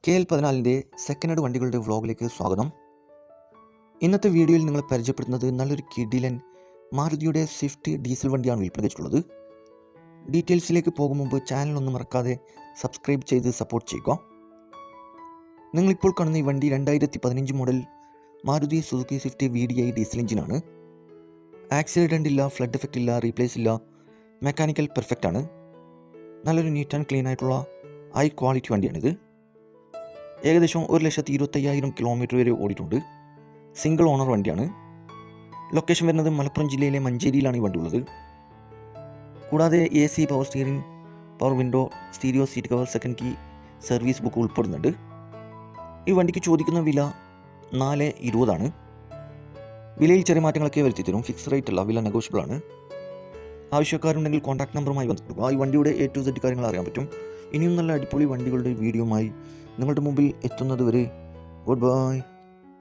KL14 second hand വണ്ടികളുടെ വ്ളോഗിലേക്ക് സ്വാഗതം. ഇന്നത്തെ വീഡിയോയിൽ നിങ്ങളെ പരിചയപ്പെടുത്തുന്നത് നല്ലൊരു കിടിലൻ മാരുതിയുടെ സ്വിഫ്റ്റ് ഡീസൽ വണ്ടിയാണ് വിൽപ്പനയ്ക്കുള്ളത്. ഡീറ്റെയിൽസിലേക്ക് പോകും മുമ്പ് ചാനലൊന്നും മറക്കാതെ സബ്സ്ക്രൈബ് ചെയ്ത് സപ്പോർട്ട് ചെയ്യുക. നിങ്ങളിപ്പോൾ കാണുന്ന ഈ വണ്ടി 2015 model Maruti Suzuki Swift VDI diesel എഞ്ചിനാണ്. ആക്സിഡൻ്റ് ഇല്ല, ഫ്ലഡ് എഫക്റ്റ് ഇല്ല, റീപ്ലേസ് ഇല്ല, മെക്കാനിക്കൽ പെർഫെക്റ്റ് ആണ്. നല്ലൊരു നീറ്റ് ആൻഡ് ക്ലീൻ ആയിട്ടുള്ള ഹൈ ക്വാളിറ്റി വണ്ടിയാണിത്. ഏകദേശം 1,25,000 കിലോമീറ്റർ വരെ ഓടിയിട്ടുണ്ട്. സിംഗിൾ ഓണർ വണ്ടിയാണ്. ലൊക്കേഷൻ വരുന്നത് മലപ്പുറം ജില്ലയിലെ മഞ്ചേരിയിലാണ് ഈ വണ്ടി ഉള്ളത്. കൂടാതെ AC, power steering, power window, stereo, seat cover, second key, service book ഉൾപ്പെടുന്നുണ്ട്. ഈ വണ്ടിക്ക് ചോദിക്കുന്ന വില 4,20,000 വിലയിൽ ചെറിയ മാറ്റങ്ങളൊക്കെ വരുത്തി തരും. ഫിക്സ് റേറ്റ് അല്ല, വില നെഗോഷ്യബിൾ ആണ്. ആവശ്യക്കാരുണ്ടെങ്കിൽ കോൺടാക്ട് നമ്പറുമായി ബന്ധപ്പെടുക. ഈ വണ്ടിയുടെ A to Z കാര്യങ്ങൾ അറിയാൻ പറ്റും. ഇനിയും നല്ല അടിപൊളി വണ്ടികളുടെ വീഡിയോയുമായി നിങ്ങളുടെ മുമ്പിൽ എത്തുന്നത് വരെ ഗുഡ് ബൈ.